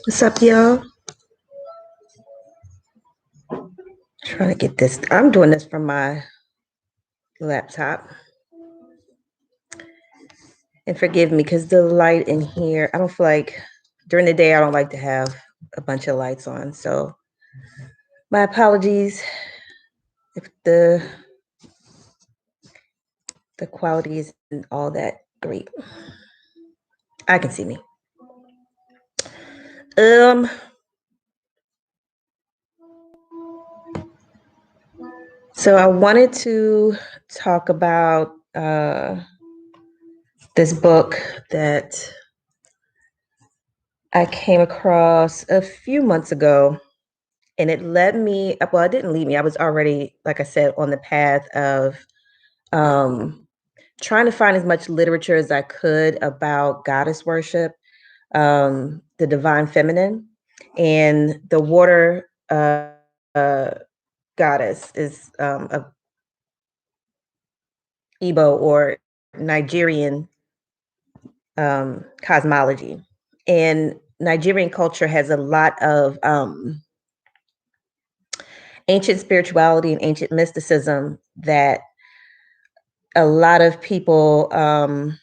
What's up, y'all? Trying to get this. I'm doing this from my laptop. And forgive me because the light in here, I don't feel like during the day, I don't like to have a bunch of lights on. So my apologies if the quality isn't all that great. I can see me. So I wanted to talk about this book that I came across a few months ago, and it led me, well, it didn't lead me. I was already, like I said, on the path of trying to find as much literature as I could about goddess worship, the divine feminine, and the water goddess is a Igbo or Nigerian cosmology. And Nigerian culture has a lot of ancient spirituality and ancient mysticism that a lot of people, I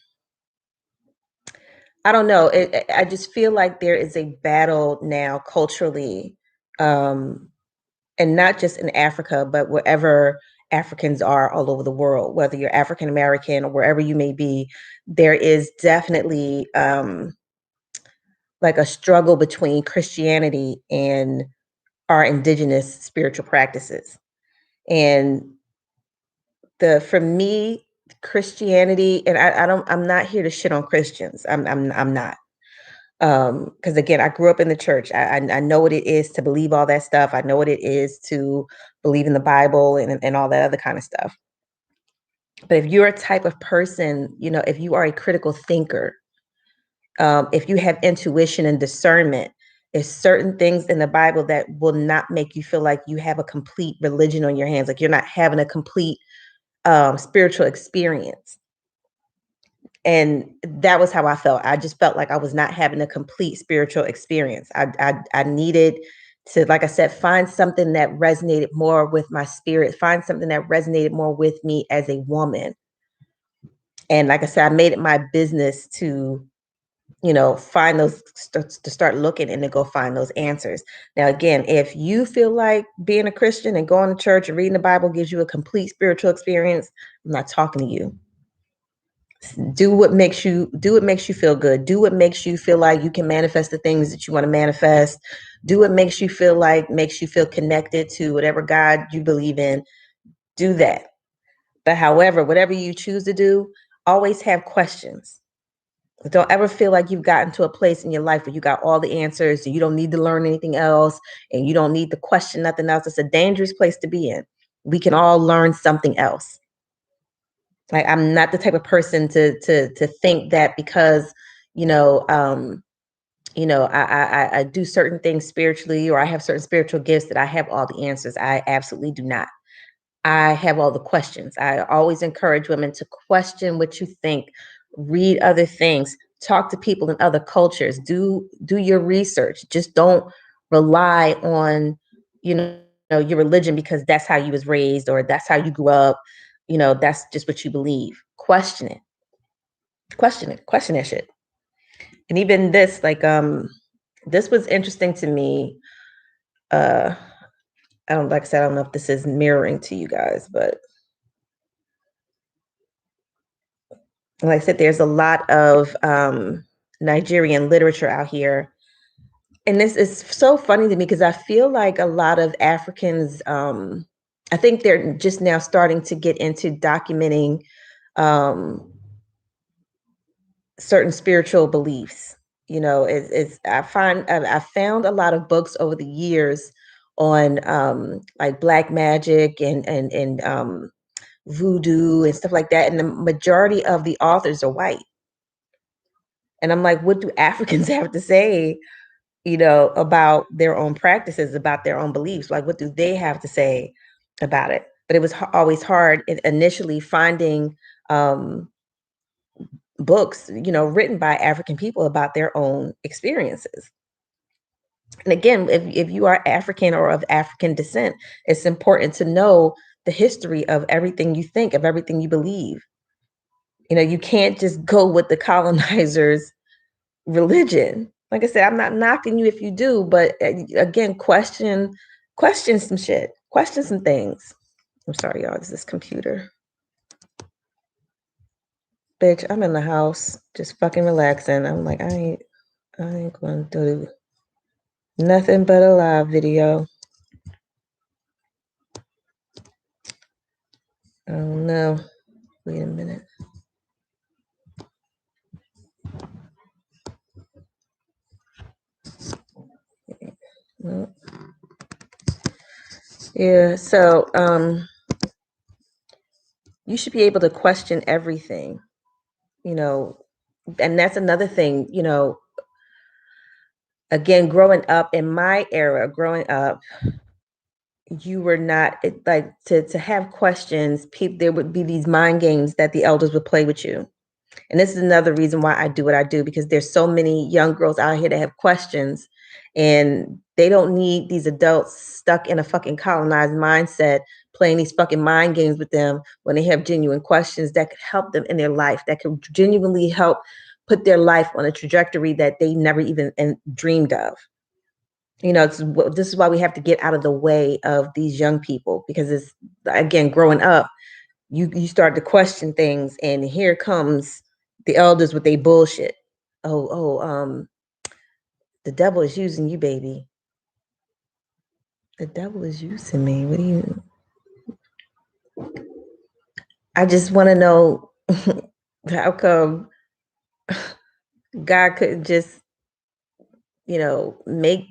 don't know, I just feel like there is a battle now culturally, and not just in Africa, but wherever Africans are all over the world, whether you're African American or wherever you may be, there is definitely like a struggle between Christianity and our indigenous spiritual practices. And for me, Christianity, and I'm not here to shit on Christians. I'm not. Because again, I grew up in the church. I know what it is to believe all that stuff. I know what it is to believe in the Bible and all that other kind of stuff. But if you're a type of person, if you are a critical thinker, if you have intuition and discernment, there's certain things in the Bible that will not make you feel like you have a complete religion on your hands, like you're not having a complete spiritual experience. And that was how I felt. I just felt like I was not having a complete spiritual experience. I needed to, like I said, find something that resonated more with my spirit, find something that resonated more with me as a woman. And like I said, I made it my business to find those, to start looking and to go find those answers. Now, again, if you feel like being a Christian and going to church and reading the Bible gives you a complete spiritual experience, I'm not talking to you. Do what makes you feel good. Do what makes you feel like you can manifest the things that you want to manifest. Do what makes you feel connected to whatever God you believe in. Do that. But however, whatever you choose to do, always have questions. Don't ever feel like you've gotten to a place in your life where you got all the answers and you don't need to learn anything else and you don't need to question nothing else. It's a dangerous place to be in. We can all learn something else. Like, I'm not the type of person to think that because, I do certain things spiritually or I have certain spiritual gifts that I have all the answers. I absolutely do not. I have all the questions. I always encourage women to question what you think, read other things, talk to people in other cultures, do your research. Just don't rely on, your religion because that's how you was raised or that's how you grew up. That's just what you believe. Question it. Question that shit. And even this, like, this was interesting to me. Like I said, I don't know if this is mirroring to you guys, but like I said, there's a lot of Nigerian literature out here. And this is so funny to me because I feel like a lot of Africans, I think they're just now starting to get into documenting certain spiritual beliefs. I found a lot of books over the years on like black magic and voodoo and stuff like that. And the majority of the authors are white. And I'm like, what do Africans have to say about their own practices, about their own beliefs. Like, what do they have to say about it? But it was always hard initially finding books, written by African people about their own experiences. And again, if you are African or of African descent, it's important to know the history of everything you think, of everything you believe. You can't just go with the colonizers' religion. Like I said, I'm not knocking you if you do, but again, question some shit, question some things. I'm sorry, y'all. It's this computer. Bitch, I'm in the house, just fucking relaxing. I'm like, I ain't gonna do nothing but a live video. Oh no. Wait a minute. No. Yeah, so you should be able to question everything, and that's another thing, again, growing up in my era, you were not like to have questions. There would be these mind games that the elders would play with you. And this is another reason why I do what I do, because there's so many young girls out here that have questions, and they don't need these adults stuck in a fucking colonized mindset playing these fucking mind games with them when they have genuine questions that could help them in their life, that could genuinely help put their life on a trajectory that they never even dreamed of. This is why we have to get out of the way of these young people, because it's, again, growing up, you start to question things, and here comes the elders with their bullshit. The devil is using you, baby. The devil is using me. What do you? I just want to know how come God couldn't just, make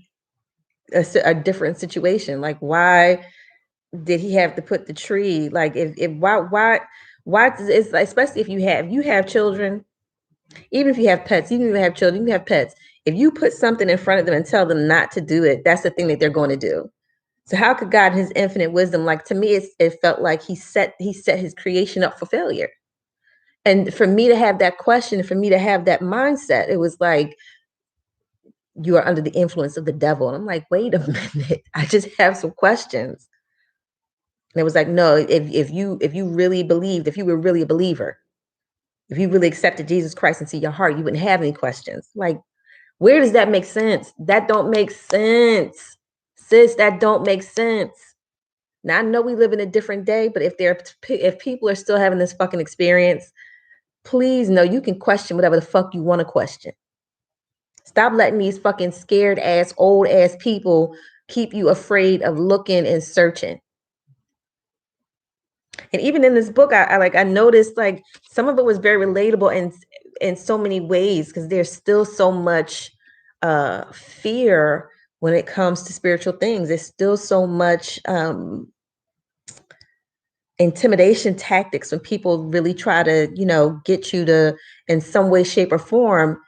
a different situation? Like, why did he have to put the tree? Like, if why it's like, especially if you have children, even if you have pets, even if you have children, you have pets. If you put something in front of them and tell them not to do it, that's the thing that they're going to do. So how could God, in his infinite wisdom, like, to me, it felt like he set his creation up for failure. And for me to have that question, for me to have that mindset, it was like, you are under the influence of the devil. And I'm like, wait a minute, I just have some questions. And it was like, no, if you really believed, if you were really a believer, if you really accepted Jesus Christ into your heart, you wouldn't have any questions. Like, where does that make sense? That don't make sense. Sis, that don't make sense. Now I know we live in a different day, but if people are still having this fucking experience, please know you can question whatever the fuck you want to question. Stop letting these fucking scared ass, old ass people keep you afraid of looking and searching. And even in this book, I noticed, like, some of it was very relatable in so many ways, because there's still so much fear when it comes to spiritual things. There's still so much intimidation tactics when people really try to, get you to, in some way, shape, or form,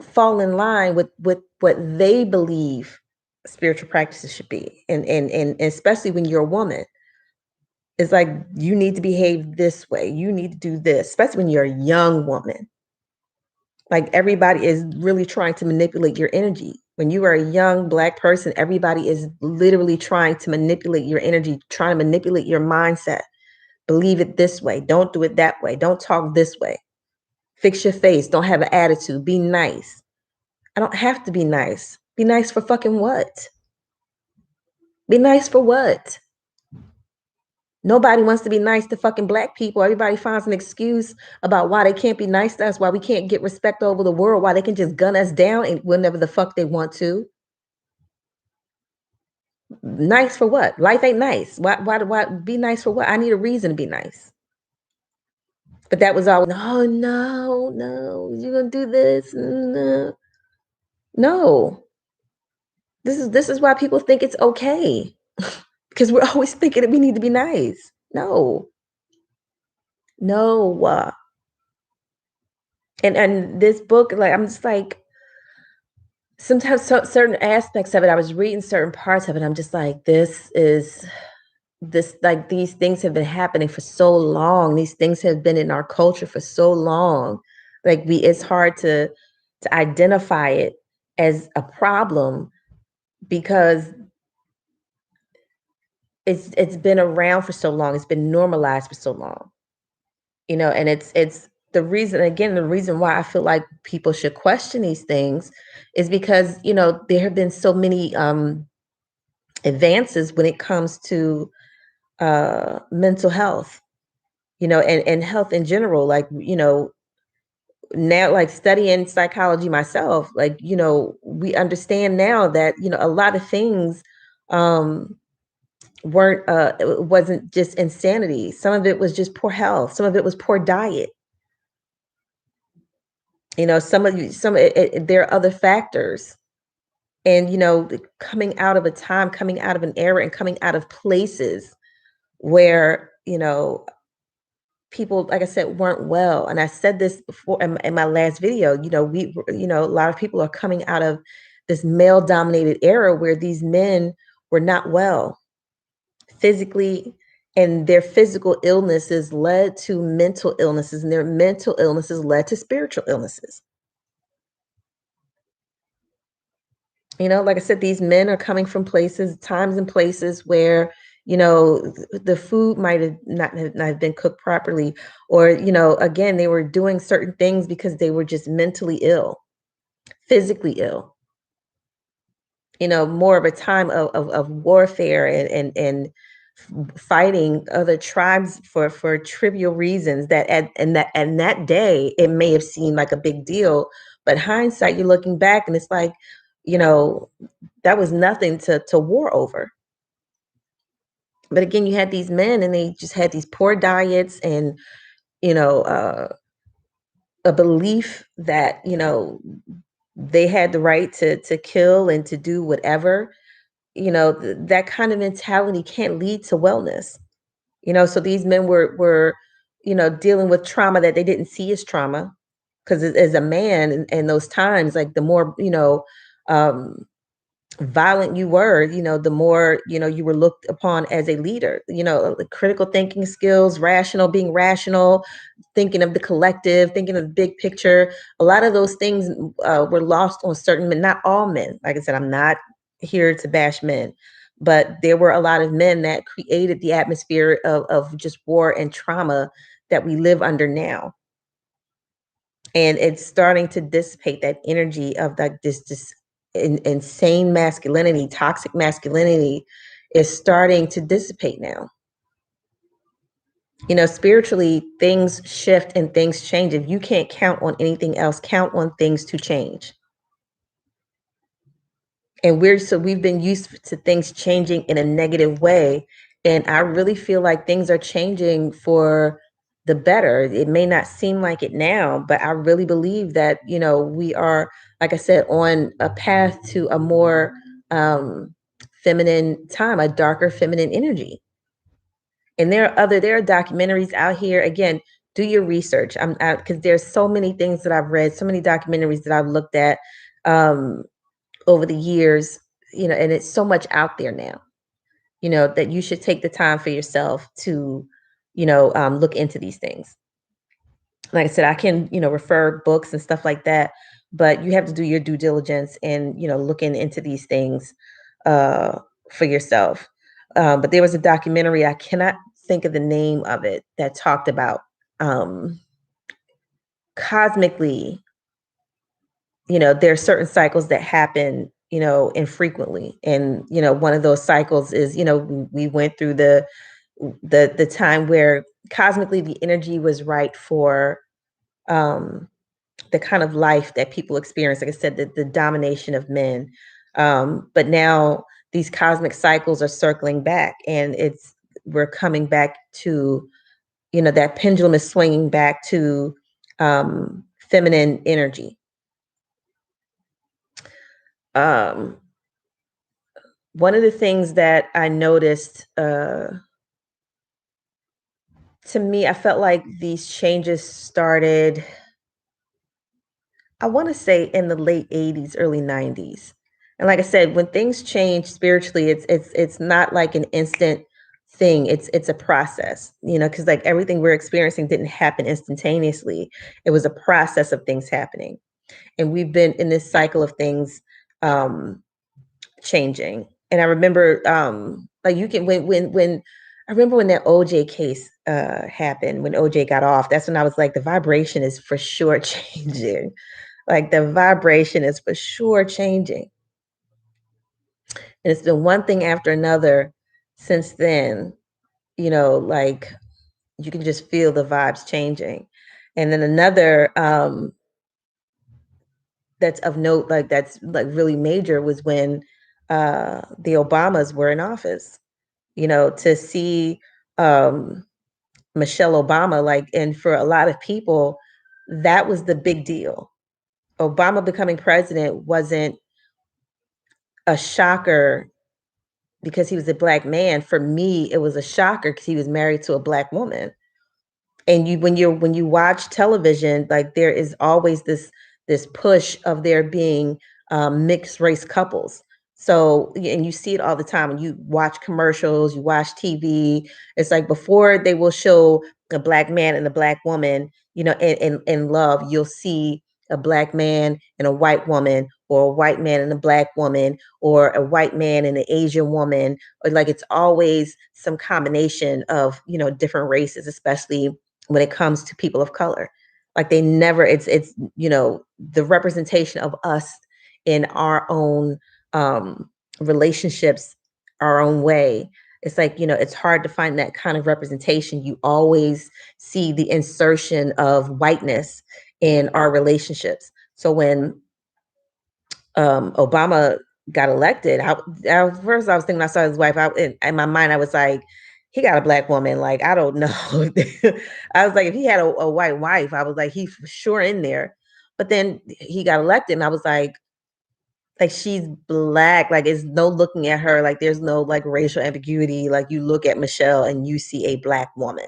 fall in line with what they believe spiritual practices should be. And especially when you're a woman, it's like, you need to behave this way, you need to do this, especially when you're a young woman. Like, everybody is really trying to manipulate your energy. When you are a young Black person, everybody is literally trying to manipulate your energy, trying to manipulate your mindset. Believe it this way, don't do it that way, don't talk this way, fix your face, don't have an attitude, be nice. I don't have to be nice. Be nice for fucking what? Be nice for what? Nobody wants to be nice to fucking Black people. Everybody finds an excuse about why they can't be nice to us, why we can't get respect over the world, why they can just gun us down and whenever the fuck they want to. Nice for what? Life ain't nice. Why be nice for what? I need a reason to be nice. But that was all, no, you're gonna do this. No. No. This is why people think it's okay. Because we're always thinking that we need to be nice. No. No. And this book, like, I'm just like, sometimes certain aspects of it, I was reading certain parts of it. I'm just like, this, like these things have been happening for so long. These things have been in our culture for so long. Like it's hard to identify it as a problem because it's been around for so long. It's been normalized for so long. And it's the reason, again, the reason why I feel like people should question these things is because, there have been so many advances when it comes to mental health, and health in general. Like, now, like studying psychology myself, like, we understand now that, a lot of things um weren't it wasn't just insanity. Some of it was just poor health, some of it was poor diet. Some of you some there are other factors. And coming out of a time, coming out of an era, and coming out of places where people, like I said, weren't well. And I said this before in my last video. A lot of people are coming out of this male dominated era where these men were not well physically, and their physical illnesses led to mental illnesses, and their mental illnesses led to spiritual illnesses. Like I said, these men are coming from places, times and places where, the food might have not have been cooked properly, or, again, they were doing certain things because they were just mentally ill, physically ill. More of a time of warfare, and fighting other tribes for trivial reasons that that day it may have seemed like a big deal, but hindsight, you're looking back and it's like, you know that was nothing to war over. But again, you had these men and they just had these poor diets, and you know uh, a belief that they had the right to kill and to do whatever. That kind of mentality can't lead to wellness. So these men were dealing with trauma that they didn't see as trauma, because as a man in those times, like the more um violent you were, the more, you were looked upon as a leader. The critical thinking skills, being rational, thinking of the collective, thinking of the big picture. A lot of those things were lost on certain men, not all men. Like I said, I'm not here to bash men, but there were a lot of men that created the atmosphere of just war and trauma that we live under now. And it's starting to dissipate that energy of like this insane masculinity, toxic masculinity is starting to dissipate now. Spiritually, things shift and things change. If you can't count on anything else, count on things to change. And we've been used to things changing in a negative way. And I really feel like things are changing for the better. It may not seem like it now, but I really believe that, we are, like I said, on a path to a more feminine time, a darker feminine energy. And there are documentaries out here. Again, do your research. I'm out because there's so many things that I've read, so many documentaries that I've looked at um, over the years, and it's so much out there now, that you should take the time for yourself to, look into these things. Like I said, I can, refer books and stuff like that, but you have to do your due diligence and, looking into these things uh, for yourself. But there was a documentary, I cannot think of the name of it, that talked about um, cosmically, there are certain cycles that happen, infrequently. And, one of those cycles is, we went through the time where cosmically the energy was right for um, the kind of life that people experience. Like I said, the domination of men. But now these cosmic cycles are circling back, and we're coming back to, that pendulum is swinging back to feminine energy. Um, One of the things that I noticed, to me, I felt like these changes started I want to say in the late 80s, early 90s. And like I said, when things change spiritually, it's not like an instant thing. It's a process, because like everything we're experiencing didn't happen instantaneously. It was a process of things happening. And we've been in this cycle of things um changing. And I remember like you can when I remember when that OJ case happened, when OJ got off, that's when I was like, the vibration is for sure changing. Like the vibration is for sure changing. And it's been one thing after another since then, like you can just feel the vibes changing. And then another that's of note, like that's like really major, was when the Obamas were in office. To see um Michelle Obama, like, and for a lot of people, that was the big deal. Obama becoming president wasn't a shocker because he was a black man. For me, it was a shocker because he was married to a black woman. And when you watch television, like there is always this push of there being mixed race couples. So, and you see it all the time when you watch commercials, you watch TV. It's like before they will show a black man and a black woman, in love, you'll see a black man and a white woman, or a white man and a black woman, or a white man and an Asian woman, or like it's always some combination of, different races, especially when it comes to people of color. Like they never, it's the representation of us in our own relationships, our own way. It's like, it's hard to find that kind of representation. You always see the insertion of whiteness in our relationships. So when Obama got elected, first I was thinking I saw his wife. In my mind, I was like, he got a black woman. Like, I don't know. I was like, if he had a white wife, I was like, he's for sure in there. But then he got elected, and I was like she's black. Like, it's no looking at her. Like, there's no like racial ambiguity. Like, you look at Michelle and you see a black woman.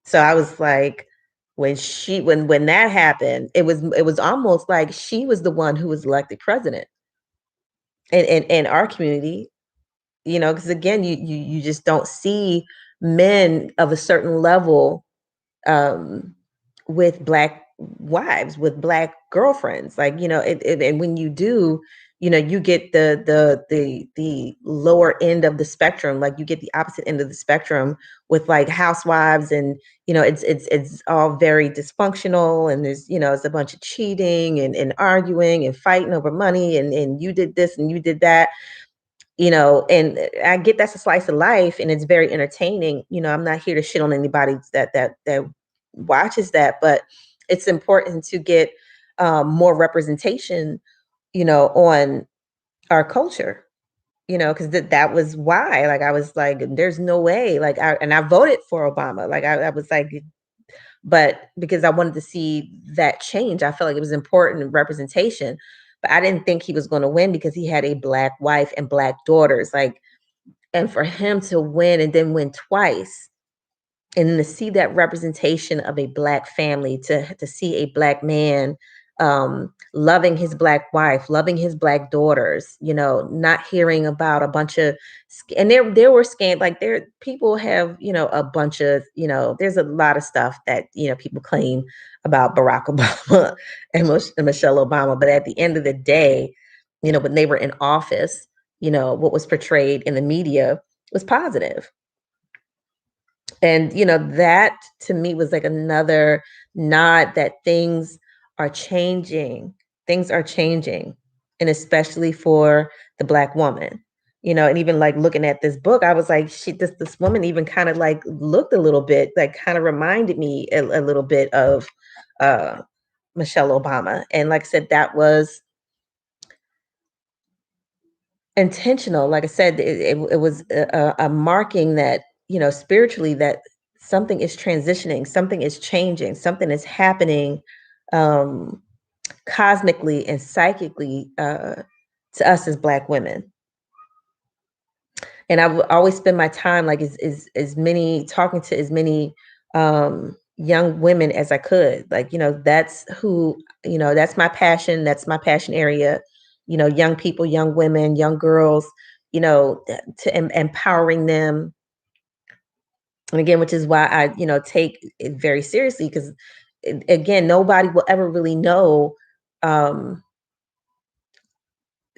So I was like, when that happened, it was almost like she was the one who was elected president in our community, because again, you just don't see men of a certain level um with black wives, with black girlfriends, like, and when you do, you get the lower end of the spectrum. Like you get the opposite end of the spectrum with like housewives, and it's all very dysfunctional, and there's, it's a bunch of cheating and arguing and fighting over money, and you did this and you did that, and I get that's a slice of life and it's very entertaining. I'm not here to shit on anybody that watches that, but it's important to get more representation, on our culture, because that was why, like, I was like, there's no way, like, I voted for Obama. Like, I was like, but because I wanted to see that change, I felt like it was important representation. But I didn't think he was going to win because he had a black wife and black daughters. Like, and for him to win and then win twice, and then to see that representation of a black family, to see a black man loving his black wife, loving his black daughters, not hearing about a bunch of, and there were scams. Like, there people have, a bunch of, there's a lot of stuff that, people claim about Barack Obama and Michelle Obama, but at the end of the day, when they were in office, what was portrayed in the media was positive. And that to me was like another nod that are changing things are changing, and especially for the black woman. And even like looking at this book, I was like, this woman even kind of like looked a little bit, like kind of reminded me a little bit of uh Michelle Obama. And like I said, that was intentional. Like I said, it was a marking that, spiritually, that something is transitioning, something is changing, something is happening um, cosmically and psychically to us as Black women. And I would always spend my time like as many talking to as many young women as I could. Like, that's who, that's my passion. That's my passion area. Young people, young women, young girls, to empowering them. And again, which is why I, take it very seriously because, again, nobody will ever really know um,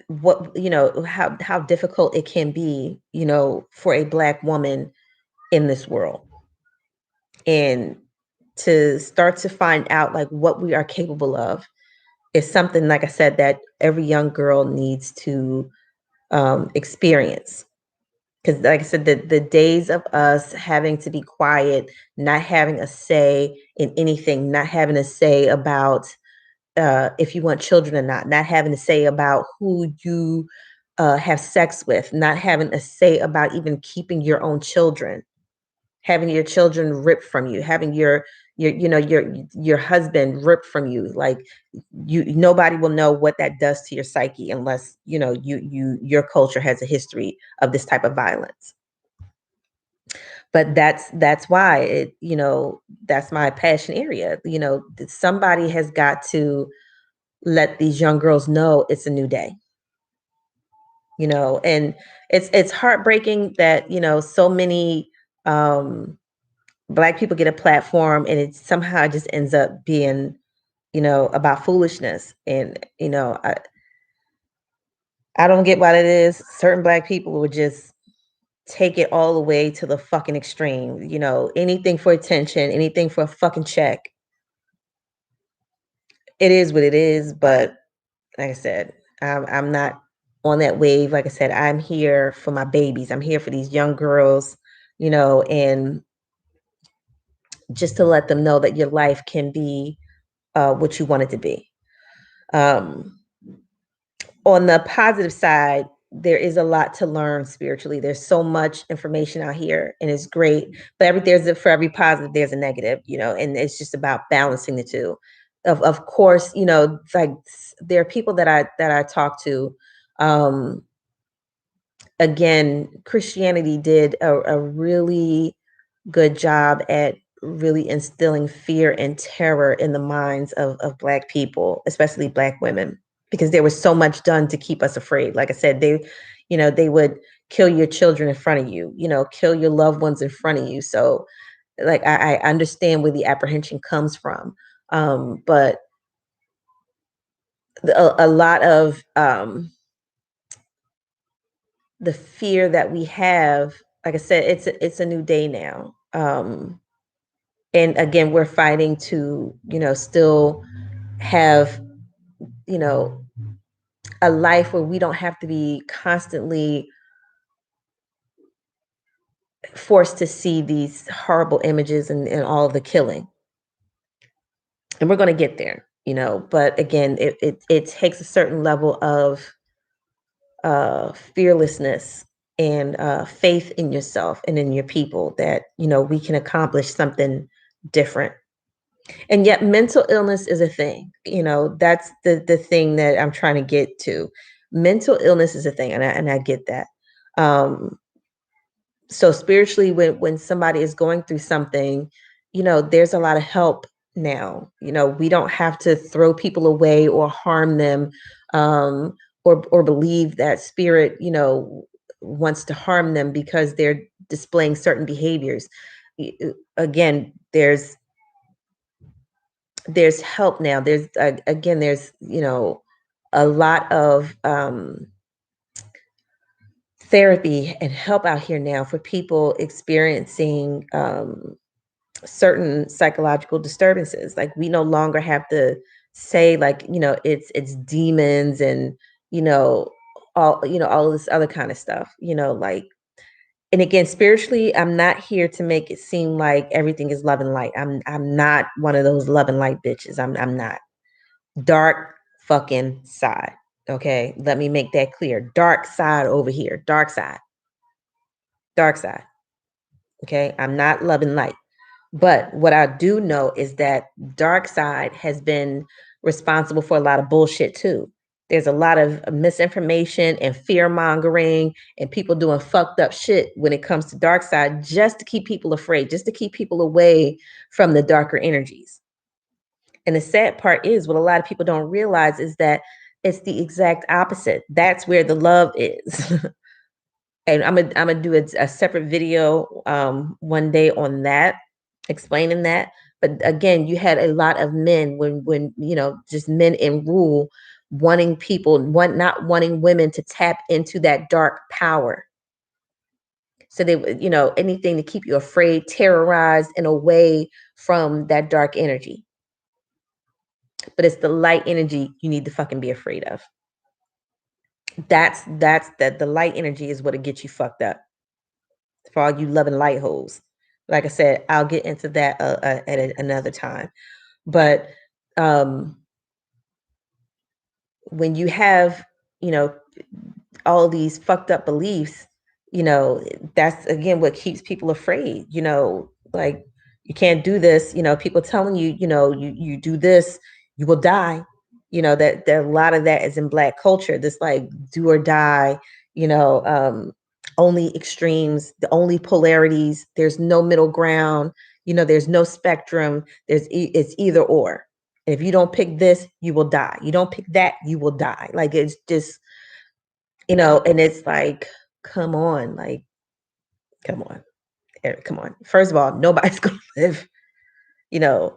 what, how difficult it can be, for a Black woman in this world. And to start to find out like what we are capable of is something, like I said, that every young girl needs to experience. Because, like I said, the days of us having to be quiet, not having a say in anything, not having a say about if you want children or not having a say about who you have sex with, not having a say about even keeping your own children, having your children ripped from you, having your husband ripped from you. Like, nobody will know what that does to your psyche unless your culture has a history of this type of violence. But that's why that's my passion area. Somebody has got to let these young girls know it's a new day. And it's heartbreaking that so many Black people get a platform and it somehow just ends up being about foolishness. And I don't get why it is. Certain Black people would just take it all the way to the fucking extreme. Anything for attention, anything for a fucking check. It is what it is. But like I said, I'm not on that wave. Like I said, I'm here for my babies. I'm here for these young girls, and just to let them know that your life can be what you want it to be. Um, on the positive side, there is a lot to learn spiritually. There's so much information out here, and it's great. But for every positive, there's a negative, and it's just about balancing the two. Of course, like there are people that I talk to. Um, Again, Christianity did a really good job at really instilling fear and terror in the minds of Black people, especially Black women, because there was so much done to keep us afraid. Like I said, they would kill your children in front of you, kill your loved ones in front of you. So like I understand where the apprehension comes from. But a lot of the fear that we have, like I said, it's a new day now. And again, we're fighting to, still have, you know, a life where we don't have to be constantly forced to see these horrible images and all the killing. And we're going to get there, but again, it takes a certain level of fearlessness and faith in yourself and in your people that, we can accomplish something different. And yet mental illness is a thing. That's the thing that I'm trying to get to. Mental illness is a thing, and I get that. So spiritually, when somebody is going through something, there's a lot of help now. We don't have to throw people away or harm them, or believe that spirit, wants to harm them because they're displaying certain behaviors. Again, there's help now. There's again, there's a lot of therapy and help out here now for people experiencing certain psychological disturbances. Like we no longer have to say like it's demons and all of this other kind of stuff. Like, and again, spiritually, I'm not here to make it seem like everything is love and light. I'm not one of those love and light bitches. I'm not. Dark fucking side. Okay. Let me make that clear. Dark side over here. Dark side. Dark side. Okay. I'm not love and light. But what I do know is that dark side has been responsible for a lot of bullshit too. There's a lot of misinformation and fear mongering and people doing fucked up shit when it comes to dark side, just to keep people afraid, just to keep people away from the darker energies. And the sad part is, what a lot of people don't realize is that it's the exact opposite. That's where the love is. And I'm gonna do a separate video one day on that, explaining that. But again, you had a lot of men, when just men in rule, not wanting women to tap into that dark power. So they would, anything to keep you afraid, terrorized, and away from that dark energy. But it's the light energy you need to fucking be afraid of. That's the light energy is what'll get you fucked up. For all you loving light holes. Like I said, I'll get into that another time. But when you have, all these fucked up beliefs, that's again what keeps people afraid. Like, you can't do this. People telling you, you do this, you will die. That a lot of that is in Black culture. This like do or die. Only extremes, the only polarities. There's no middle ground. There's no spectrum. It's either or. If you don't pick this, you will die. You don't pick that, you will die. Like, it's just, and it's like, come on, like, come on, Eric, come on. First of all, nobody's gonna live,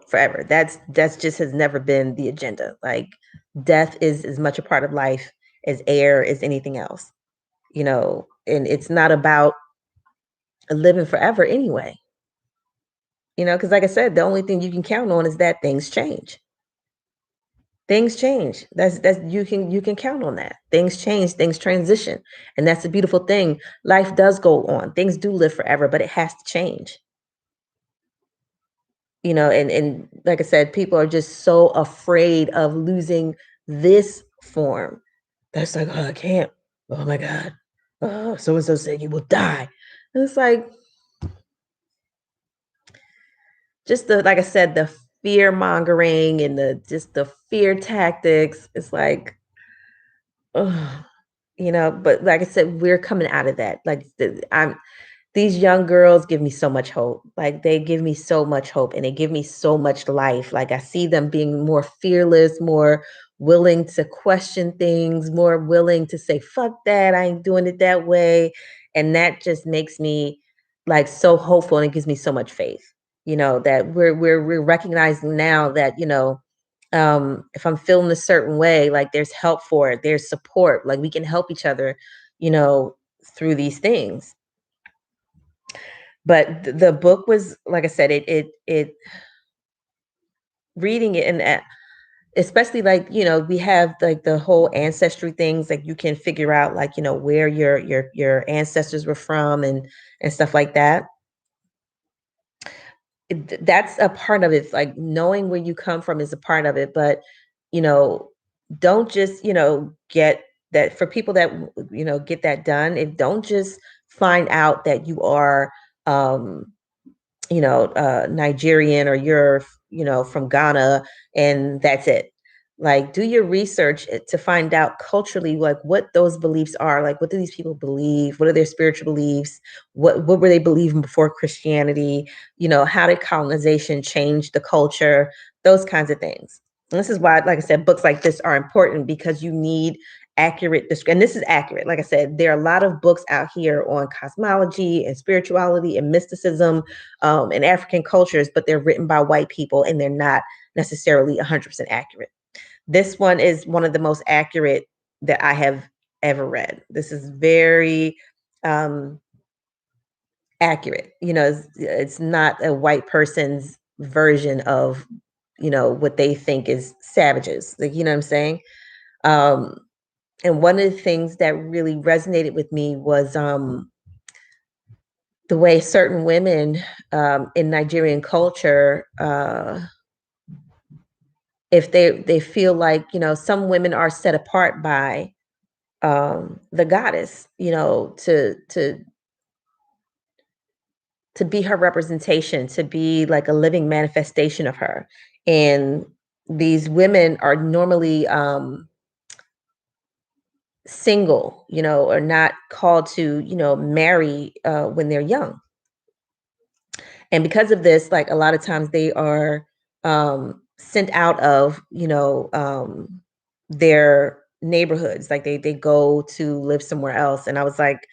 forever. That's just has never been the agenda. Like, death is as much a part of life as air, as anything else, and it's not about living forever anyway. Because like I said, the only thing you can count on is that things change. Things change. That's you can count on that. Things change, things transition. And that's the beautiful thing. Life does go on. Things do live forever, but it has to change. And like I said, people are just so afraid of losing this form. That's like, oh, I can't. Oh my God. Oh, so and so said you will die. And it's like, just like I said, the fear mongering and the fear tactics. It's like, oh, but like I said, we're coming out of that. Like, these young girls give me so much hope. Like, they give me so much hope, and they give me so much life. Like, I see them being more fearless, more willing to question things, more willing to say, fuck that, I ain't doing it that way. And that just makes me like so hopeful, and it gives me so much faith, that we're recognizing now that, if I'm feeling a certain way, like, there's help for it, there's support, like, we can help each other, through these things. But the book was, like I said, it reading it, and especially, like, we have like the whole ancestry things, like, you can figure out, like, where your ancestors were from, and stuff like that. That's a part of it. Like, knowing where you come from is a part of it, but you know don't just get that. For people that get that done, if don't just find out that you are um Nigerian, or you're from Ghana, and that's it. Like, do your research to find out culturally, like, what those beliefs are. Like, what do these people believe? What are their spiritual beliefs? What were they believing before Christianity? How did colonization change the culture? Those kinds of things. And this is why, like I said, books like this are important, because you need accurate description. And this is accurate. Like I said, there are a lot of books out here on cosmology and spirituality and mysticism, and African cultures, but they're written by white people, and they're not necessarily 100% accurate. This one is one of the most accurate that I have ever read. This is very accurate. It's not a white person's version of what they think is savages. Like, you know what I'm saying? Um, and one of the things that really resonated with me was the way certain women in Nigerian culture, if they feel like, some women are set apart by the goddess, to be her representation, to be like a living manifestation of her. And these women are normally single, or not called to, marry when they're young. And because of this, like a lot of times they are sent out of, their neighborhoods. Like they go to live somewhere else. And I was like,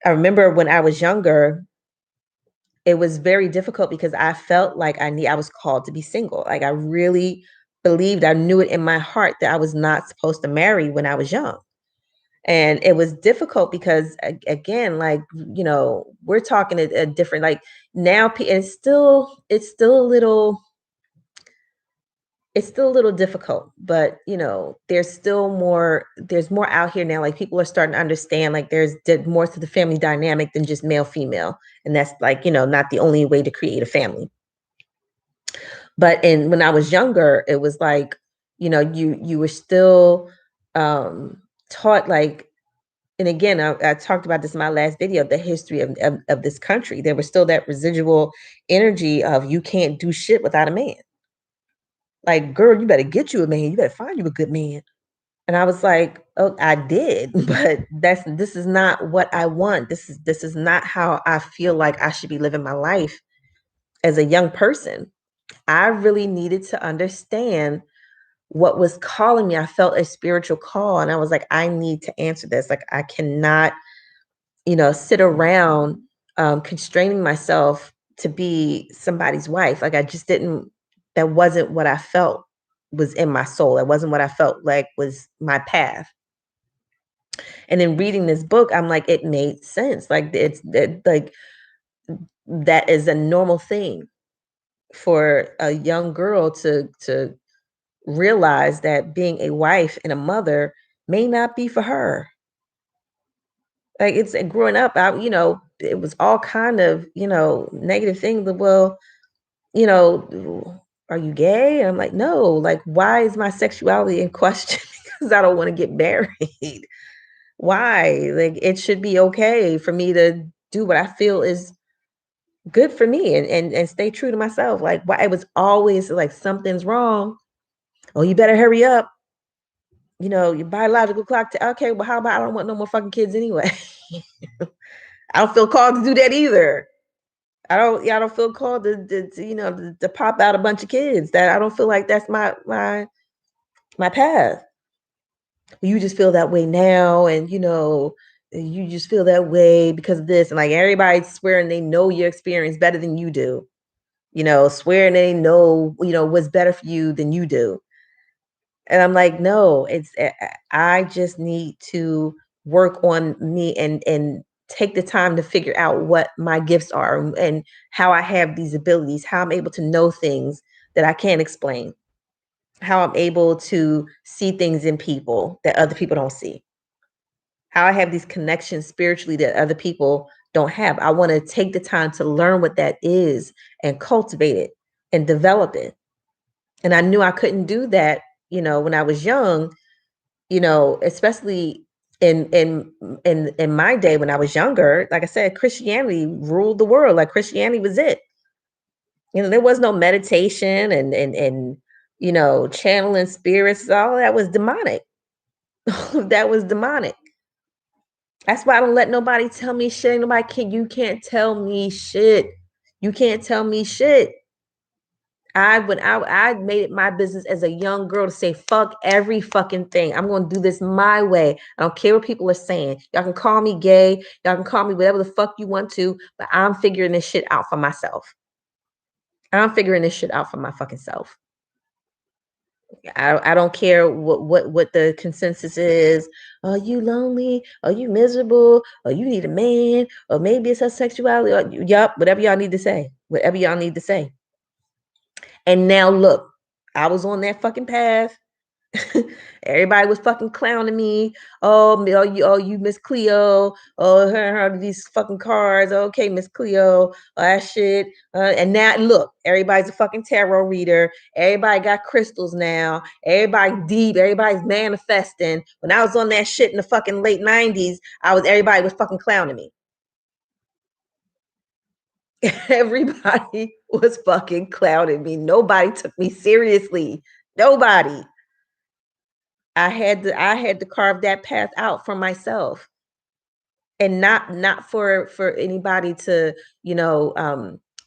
I remember when I was younger, it was very difficult because I felt like I was called to be single. Like I really believed, I knew it in my heart that I was not supposed to marry when I was young. And it was difficult because again, like, we're talking a different, like now, it's still a little difficult, but there's more out here now. Like people are starting to understand, like there's more to the family dynamic than just male female, and that's like not the only way to create a family. But when I was younger, it was like you were still taught, like, and again, I talked about this in my last video, the history of this country. There was still that residual energy of you can't do shit without a man. Like, girl, you better get you a man. You better find you a good man. And I was like, oh, I did, but this is not what I want. This is not how I feel like I should be living my life as a young person. I really needed to understand what was calling me. I felt a spiritual call, and I was like, I need to answer this. Like, I cannot, sit around constraining myself to be somebody's wife. Like, I just didn't. That wasn't what I felt was in my soul. That wasn't what I felt like was my path. And then reading this book, I'm like, it made sense. Like like that is a normal thing for a young girl to realize that being a wife and a mother may not be for her. Like it's growing up, it was all kind of, negative things. But, well, are you gay? And I'm like, no, like, why is my sexuality in question? Because I don't want to get married. Why? Like, it should be okay for me to do what I feel is good for me, and stay true to myself. Like, why? It was always like something's wrong. Oh, you better hurry up. Your biological clock. Okay, well, how about I don't want no more fucking kids anyway? I don't feel called to do that either. I don't. Yeah, I don't feel called to pop out a bunch of kids. That I don't feel like that's my path. You just feel that way now, and you just feel that way because of this, and like everybody's swearing they know your experience better than you do. Swearing they know what's better for you than you do. And I'm like, no, I just need to work on me and take the time to figure out what my gifts are and how I have these abilities, how I'm able to know things that I can't explain, how I'm able to see things in people that other people don't see, how I have these connections spiritually that other people don't have. I want to take the time to learn what that is and cultivate it and develop it. And I knew I couldn't do that, when I was young, especially in my day when I was younger. Like I said, Christianity ruled the world. Like Christianity was it. There was no meditation and channeling spirits. All that was demonic. That was demonic. That's why I don't let nobody tell me shit. You can't tell me shit. You can't tell me shit. I made it my business as a young girl to say fuck every fucking thing. I'm gonna do this my way. I don't care what people are saying. Y'all can call me gay, y'all can call me whatever the fuck you want to, but I'm figuring this shit out for myself. I'm figuring this shit out for my fucking self. I don't care what the consensus is. Are you lonely? Are you miserable? Or you need a man? Or maybe it's her sexuality? Or, yup, whatever y'all need to say. Whatever y'all need to say. And now look, I was on that fucking path. Everybody was fucking clowning me. Oh, you Miss Cleo. Oh, her these fucking cards. Okay, Miss Cleo. Oh, that shit. And now look, everybody's a fucking tarot reader. Everybody got crystals now. Everybody deep. Everybody's manifesting. When I was on that shit in the fucking late 90s, everybody was fucking clowning me. Everybody was fucking clowning me. Nobody took me seriously. Nobody. I had to carve that path out for myself, and not for anybody to,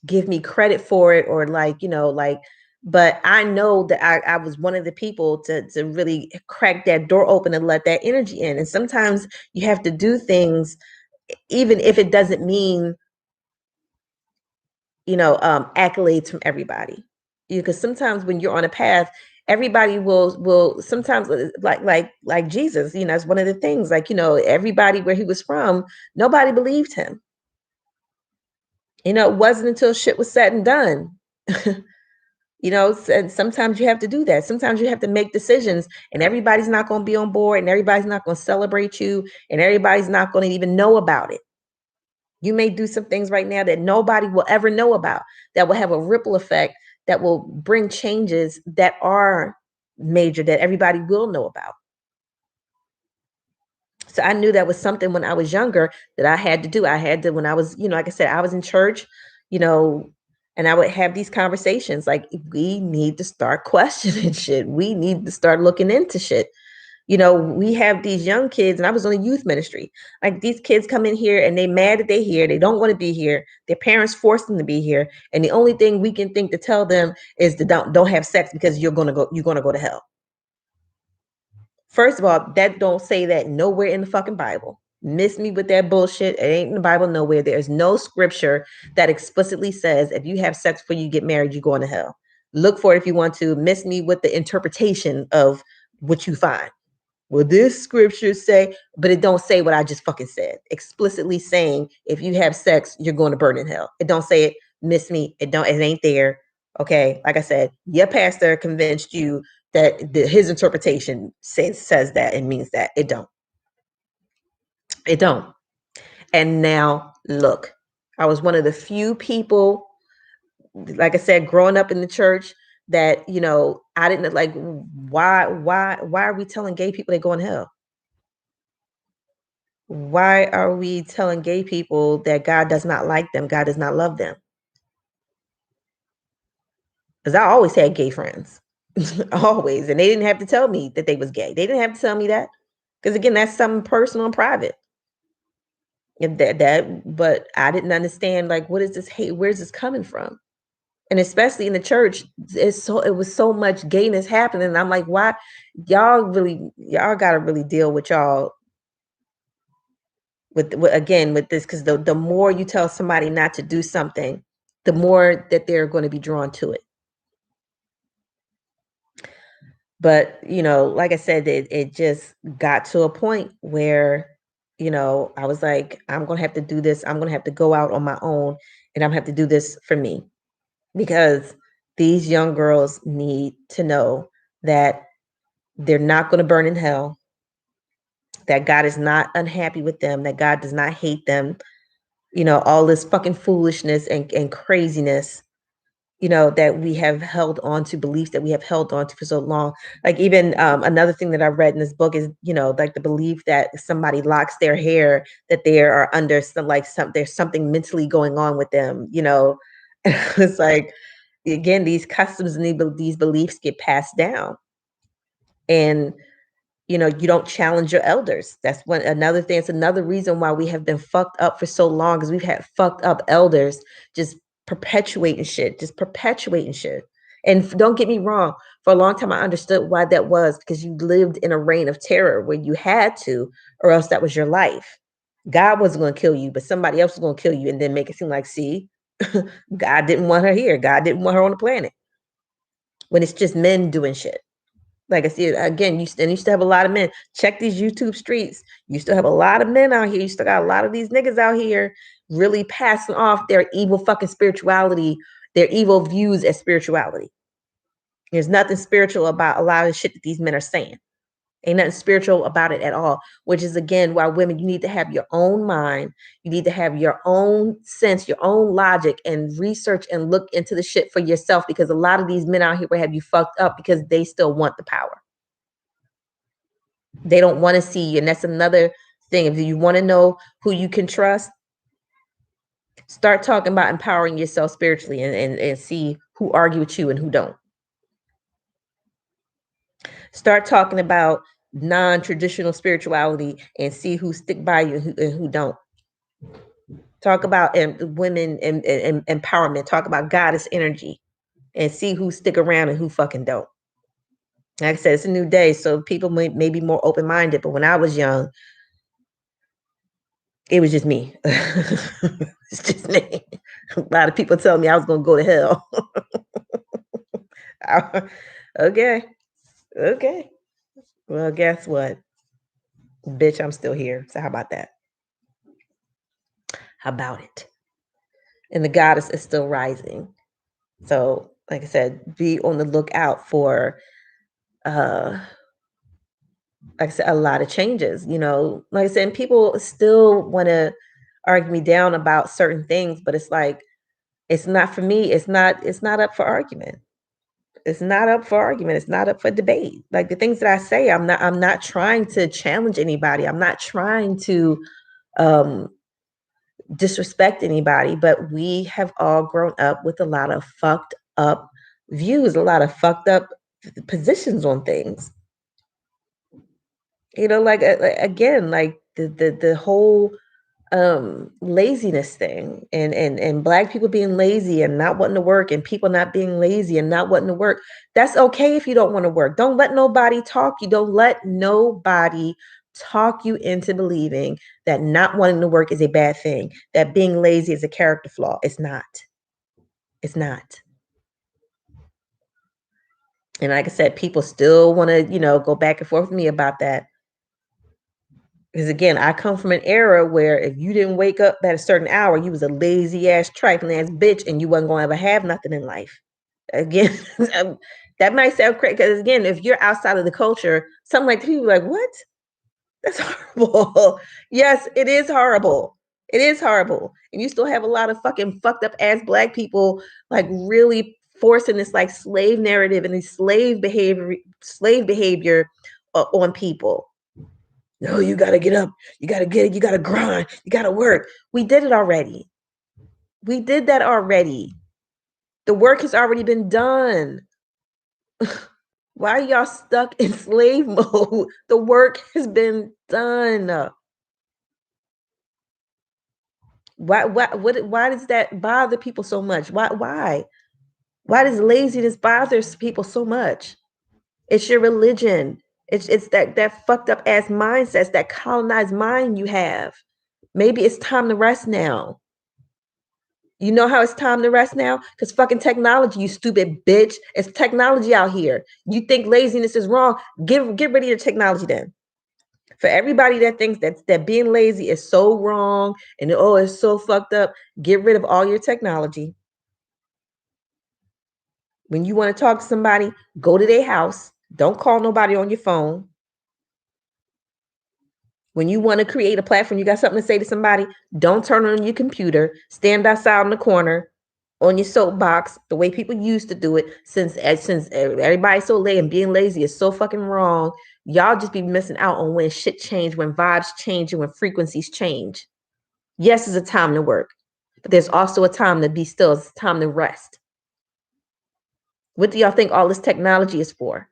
give me credit for it, or like, but I know that I was one of the people to really crack that door open and let that energy in. And sometimes you have to do things even if it doesn't mean, accolades from everybody. Because sometimes when you're on a path, everybody will sometimes, like Jesus, it's one of the things, like, everybody where he was from, nobody believed him. It wasn't until shit was said and done. And sometimes you have to do that. Sometimes you have to make decisions, and everybody's not going to be on board, and everybody's not going to celebrate you, and everybody's not going to even know about it. You may do some things right now that nobody will ever know about, that will have a ripple effect, that will bring changes that are major, that everybody will know about. So I knew that was something when I was younger that I had to do. I had to, when I was, like I said, I was in church, you know, and I would have these conversations like, we need to start questioning shit. We need to start looking into shit. We have these young kids, and I was on a youth ministry. Like, these kids come in here and they mad that they here. They don't want to be here. Their parents force them to be here. And the only thing we can think to tell them is to don't have sex, because you're gonna go to hell. First of all, that don't say that nowhere in the fucking Bible. Miss me with that bullshit. It ain't in the Bible nowhere. There's no scripture that explicitly says if you have sex before you get married, you're going to hell. Look for it if you want to. Miss me with the interpretation of what you find. Well, this scripture say, but it don't say what I just fucking said. Explicitly saying if you have sex, you're going to burn in hell. It don't say it. Miss me. It ain't there. Okay. Like I said, your pastor convinced you that his interpretation says that and means that. It don't. It don't. And now look, I was one of the few people, like I said, growing up in the church, that, I didn't like, why are we telling gay people they go in hell? Why are we telling gay people that God does not like them? God does not love them? Because I always had gay friends, always, and they didn't have to tell me that they was gay. They didn't have to tell me that, because again, that's something personal and private. And but I didn't understand, like, what is this hate? Where's this coming from? And especially in the church, it was so much gayness happening. And I'm like, why? Y'all got to really deal with y'all with again with this, because the more you tell somebody not to do something, the more that they're going to be drawn to it. But like I said, it just got to a point where I was like, I'm gonna have to do this. I'm gonna have to go out on my own, and I'm gonna have to do this for me, because these young girls need to know that they're not going to burn in hell, that God is not unhappy with them, that God does not hate them, all this fucking foolishness and craziness, that we have held on to, beliefs that we have held on to for so long. Like, even another thing that I read in this book is, like, the belief that if somebody locks their hair, that they are under there's something mentally going on with them, It's like, again, these customs and these beliefs get passed down. And you don't challenge your elders. That's another thing. It's another reason why we have been fucked up for so long, because we've had fucked up elders just perpetuating shit. And don't get me wrong, for a long time I understood why that was, because you lived in a reign of terror where you had to, or else that was your life. God wasn't going to kill you, but somebody else was going to kill you, and then make it seem like, see, God didn't want her here. God didn't want her on the planet. When it's just men doing shit. Like I said, again, you still have a lot of men. Check these YouTube streets. You still have a lot of men out here. You still got a lot of these niggas out here really passing off their evil fucking spirituality, their evil views as spirituality. There's nothing spiritual about a lot of the shit that these men are saying. Ain't nothing spiritual about it at all, which is, again, why women, you need to have your own mind. You need to have your own sense, your own logic, and research and look into the shit for yourself, because a lot of these men out here will have you fucked up because they still want the power. They don't want to see you. And that's another thing. If you want to know who you can trust, start talking about empowering yourself spiritually, and see who argue with you and who don't. Start talking about non-traditional spirituality and see who stick by you and who don't. Talk about women and empowerment. Talk about goddess energy and see who stick around and who fucking don't. Like I said, it's a new day, so people may be more open-minded. But when I was young, it was just me. It's just me. A lot of people tell me I was going to go to hell. Okay. Well, guess what? Bitch, I'm still here. So how about that? How about it? And the goddess is still rising. So, like I said, be on the lookout for like I said, a lot of changes. Like I said, people still want to argue me down about certain things, but it's like it's not for me. It's not up for argument. It's not up for argument. It's not up for debate. Like the things that I say, I'm not trying to challenge anybody. I'm not trying to um disrespect anybody, but we have all grown up with a lot of fucked up views, a lot of fucked up positions on things. Like again, like the whole laziness thing and black people being lazy and not wanting to work and people not being lazy and not wanting to work. That's okay if you don't want to work. Don't let nobody talk you. Don't let nobody talk you into believing that not wanting to work is a bad thing, that being lazy is a character flaw. It's not. And like I said, people still want to go back and forth with me about that. Because again, I come from an era where if you didn't wake up at a certain hour, you was a lazy ass, trifling ass bitch, and you wasn't going to ever have nothing in life. Again, that might sound crazy because again, if you're outside of the culture, something like people are like, what? That's horrible. Yes, it is horrible. It is horrible. And you still have a lot of fucking fucked up ass black people like really forcing this like slave narrative and this slave behavior on people. No, you got to get up. You got to get it. You got to grind. You got to work. We did it already. We did that already. The work has already been done. Why are y'all stuck in slave mode? The work has been done. Why does that bother people so much? Why does laziness bother people so much? It's your religion. It's that fucked up ass mindsets, that colonized mind you have. Maybe it's time to rest now. You know how it's time to rest now? Because fucking technology, you stupid bitch. It's technology out here. You think laziness is wrong? Get rid of your technology then. For everybody that thinks that being lazy is so wrong and it's so fucked up, get rid of all your technology. When you want to talk to somebody, go to their house. Don't call nobody on your phone. When you want to create a platform, you got something to say to somebody, don't turn on your computer. Stand outside in the corner on your soapbox, the way people used to do it. Since everybody's so late and being lazy is so fucking wrong, y'all just be missing out on when shit change, when vibes change, and when frequencies change. Yes, it's a time to work, but there's also a time to be still. It's a time to rest. What do y'all think all this technology is for?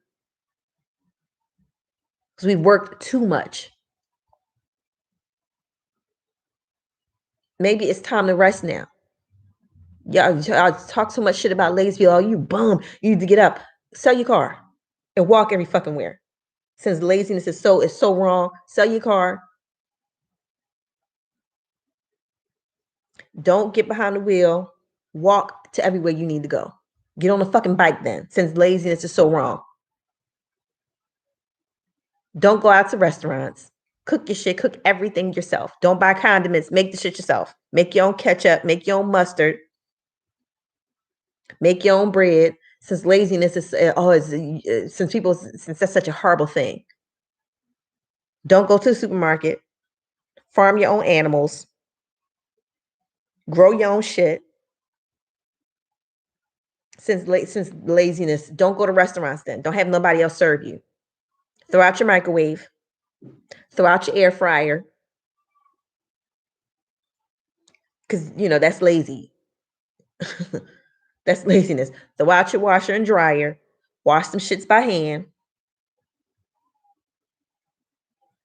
Because we've worked too much. Maybe it's time to rest now. Y'all talk so much shit about lazy people. Oh, you bum. You need to get up. Sell your car and walk every fucking where. Since laziness is so wrong, sell your car. Don't get behind the wheel. Walk to everywhere you need to go. Get on a fucking bike then, since laziness is so wrong. Don't go out to restaurants. Cook your shit. Cook everything yourself. Don't buy condiments. Make the shit yourself. Make your own ketchup. Make your own mustard. Make your own bread. Since laziness is since that's such a horrible thing. Don't go to the supermarket. Farm your own animals. Grow your own shit. Since laziness, don't go to restaurants then. Don't have nobody else serve you. Throw out your microwave. Throw out your air fryer. Because, that's lazy. That's laziness. Throw out your washer and dryer. Wash some shits by hand.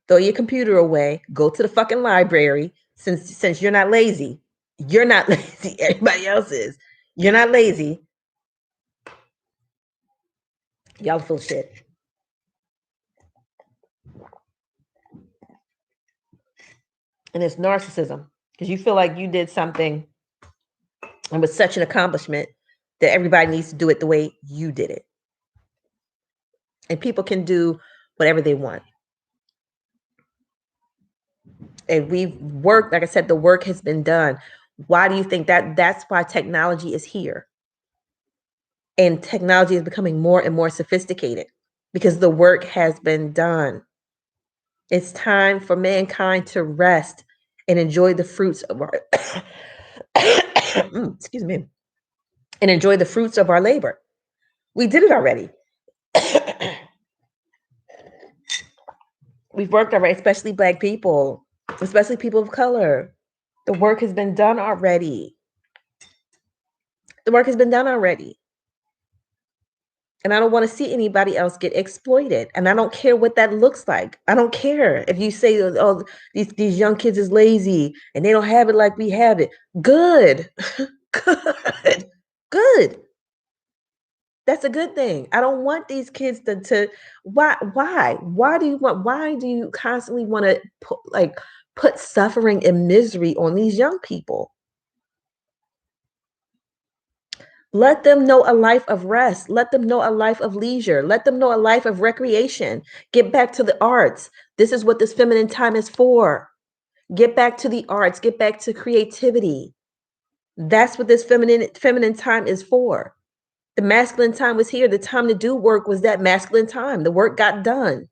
Throw your computer away. Go to the fucking library. Since you're not lazy. You're not lazy. Everybody else is. You're not lazy. Y'all full of shit. And it's narcissism. Because you feel like you did something and was such an accomplishment that everybody needs to do it the way you did it. And people can do whatever they want. And we've worked, like I said, the work has been done. Why do you think that? That's why technology is here. And technology is becoming more and more sophisticated because the work has been done. It's time for mankind to rest and enjoy the fruits of our excuse me, and enjoy the fruits of our labor. We did it already. We've worked already, especially Black people, especially people of color. The work has been done already. The work has been done already. And I don't want to see anybody else get exploited. And I don't care what that looks like. I don't care if you say, oh, these young kids is lazy and they don't have it like we have it. Good. Good. Good. That's a good thing. I don't want these kids to why do you constantly want to put suffering and misery on these young people? Let them know a life of rest. Let them know a life of leisure. Let them know a life of recreation. Get back to the arts. This is what this feminine time is for. Get back to the arts. Get back to creativity. That's what this feminine time is for. The masculine time was here. The time to do work was that masculine time. The work got done.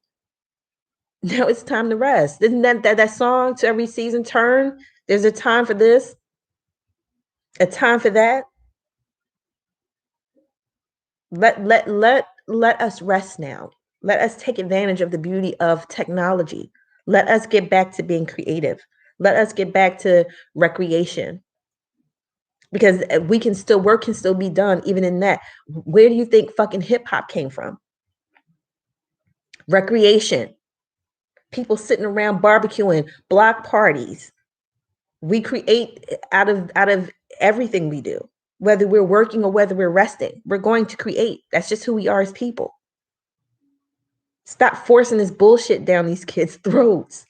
Now it's time to rest. Isn't that song, To Every Season Turn? There's a time for this, a time for that. Let us rest now. Let us take advantage of the beauty of technology. Let us get back to being creative. Let us get back to recreation. Because work can still be done even in that. Where do you think fucking hip hop came from? Recreation. People sitting around barbecuing, block parties. We create out of everything we do. Whether we're working or whether we're resting, we're going to create. That's just who we are as people. Stop forcing this bullshit down these kids' throats.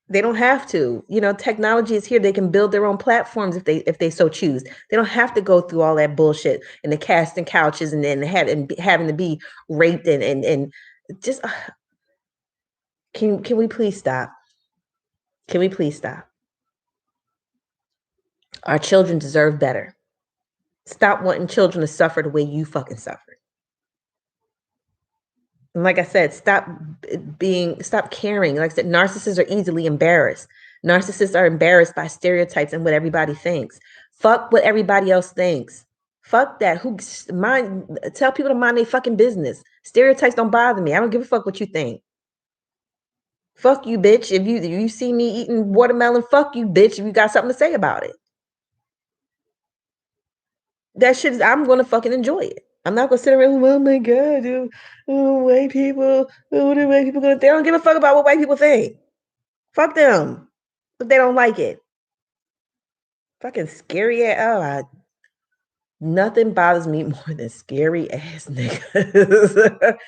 They don't have to. Technology is here. They can build their own platforms if they so choose. They don't have to go through all that bullshit and the casting couches and then having to be raped and just can we please stop? Can we please stop? Our children deserve better. Stop wanting children to suffer the way you fucking suffered. And like I said, stop caring. Like I said, narcissists are easily embarrassed. Narcissists are embarrassed by stereotypes and what everybody thinks. Fuck what everybody else thinks. Fuck that. Tell people to mind their fucking business. Stereotypes don't bother me. I don't give a fuck what you think. Fuck you, bitch. If you see me eating watermelon, fuck you, bitch. If you got something to say about it. That shit I'm gonna fucking enjoy it. I'm not gonna sit around, oh my god, white people, what are white people gonna think? They don't give a fuck about what white people think. Fuck them. But they don't like it. Fucking scary ass. Nothing bothers me more than scary ass niggas.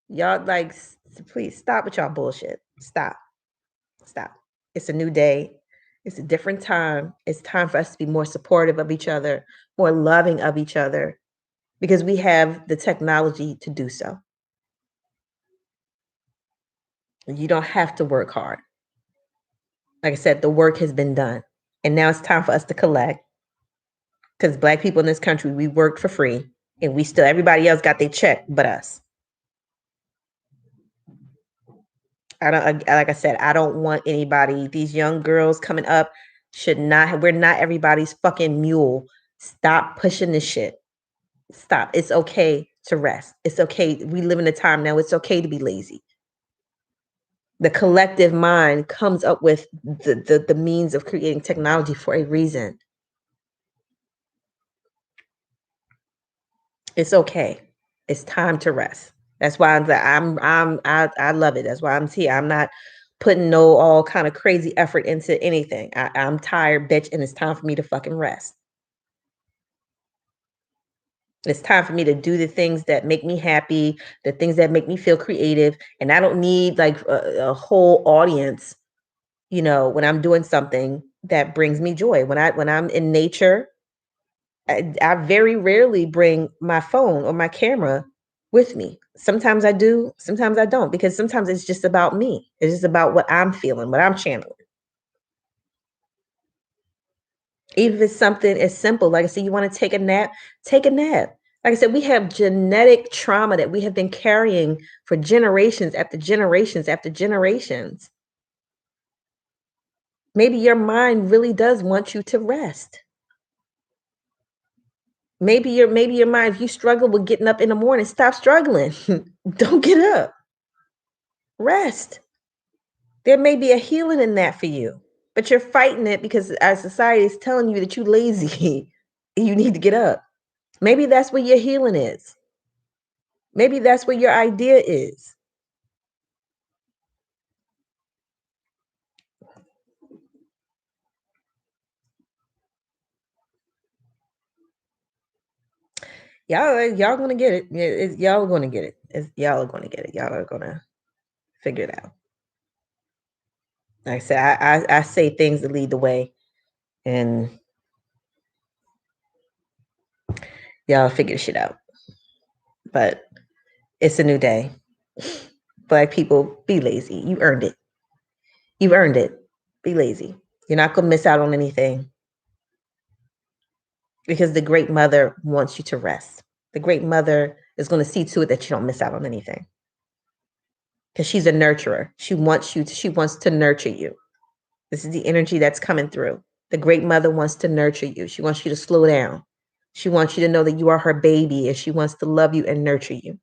Y'all please stop with y'all bullshit. Stop. It's a new day. It's a different time. It's time for us to be more supportive of each other, more loving of each other, because we have the technology to do so. You don't have to work hard. Like I said, the work has been done. And now it's time for us to collect. Because Black people in this country, we worked for free. And everybody else got their check but us. Like I said, I don't want anybody, these young girls coming up we're not everybody's fucking mule. Stop pushing this shit. Stop. It's okay to rest. It's okay. We live in a time now. It's okay to be lazy. The collective mind comes up with the means of creating technology for a reason. It's okay. It's time to rest. That's why I love it. That's why I'm here. I'm not putting no all kind of crazy effort into anything. I'm tired, bitch, and it's time for me to fucking rest. It's time for me to do the things that make me happy, the things that make me feel creative. And I don't need like a whole audience, when I'm doing something that brings me joy. When I'm in nature, I very rarely bring my phone or my camera with me. Sometimes I do, sometimes I don't, because sometimes it's just about me. It's just about what I'm feeling, what I'm channeling. Even if it's something as simple, like I said, you want to take a nap, take a nap. Like I said, we have genetic trauma that we have been carrying for generations after generations after generations. Maybe your mind really does want you to rest. Maybe your mind, if you struggle with getting up in the morning, stop struggling. Don't get up. Rest. There may be a healing in that for you, but you're fighting it because our society is telling you that you're lazy. You need to get up. Maybe that's where your healing is. Maybe that's what your idea is. Y'all gonna get it. Y'all gonna get it. Y'all are gonna get it. Y'all are gonna figure it out. Like I said, I say things that lead the way, and y'all figure shit out. But it's a new day. Black people, be lazy. You earned it. You've earned it. Be lazy. You're not gonna miss out on anything because the great mother wants you to rest. The great mother is going to see to it that you don't miss out on anything because she's a nurturer. She wants to nurture you. This is the energy that's coming through. The great mother wants to nurture you. She wants you to slow down. She wants you to know that you are her baby and she wants to love you and nurture you.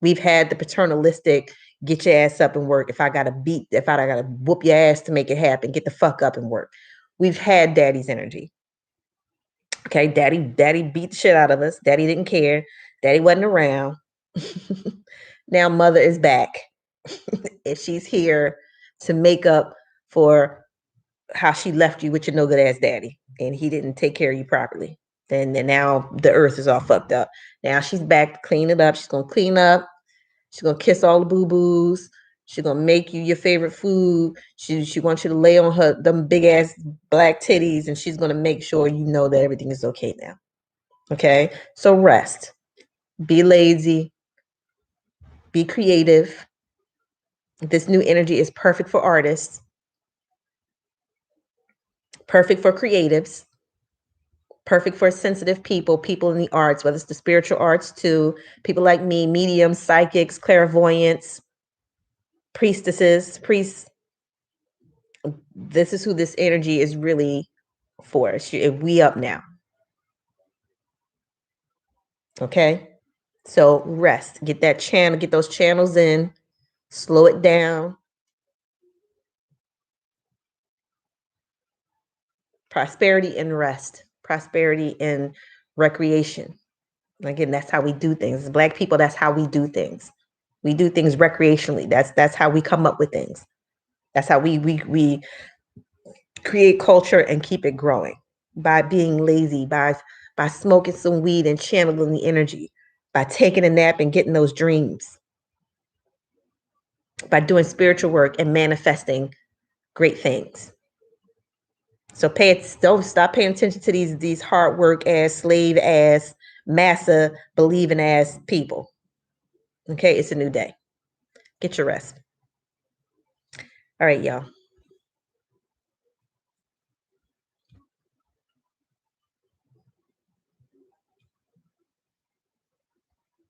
We've had the paternalistic get your ass up and work. If I gotta whoop your ass to make it happen, get the fuck up and work. We've had daddy's energy. Okay, daddy beat the shit out of us. Daddy didn't care. Daddy wasn't around. Now mother is back. And she's here to make up for how she left you with your no good ass daddy. And he didn't take care of you properly. And then now the earth is all fucked up. Now she's back to clean it up. She's gonna clean up. She's gonna kiss all the boo-boos. She's gonna make you your favorite food. She wants you to lay on her them big ass black titties, and she's gonna make sure you know that everything is okay now. Okay, so rest, be lazy, be creative. This new energy is perfect for artists, perfect for creatives, perfect for sensitive people in the arts, whether it's the spiritual arts too, people like me, mediums, psychics, clairvoyants, priestesses, priests. This is who this energy is really for. We up now. Okay, so rest, get those channels in, slow it down. Prosperity and rest, prosperity and recreation. Again, that's how we do things. As Black people, that's how we do things. We do things recreationally. That's how we come up with things. That's how we create culture and keep it growing, by being lazy, by smoking some weed and channeling the energy, by taking a nap and getting those dreams, by doing spiritual work and manifesting great things. So don't stop paying attention to these hard work ass, slave ass, massa believing ass people. Okay, it's a new day. Get your rest. All right, y'all.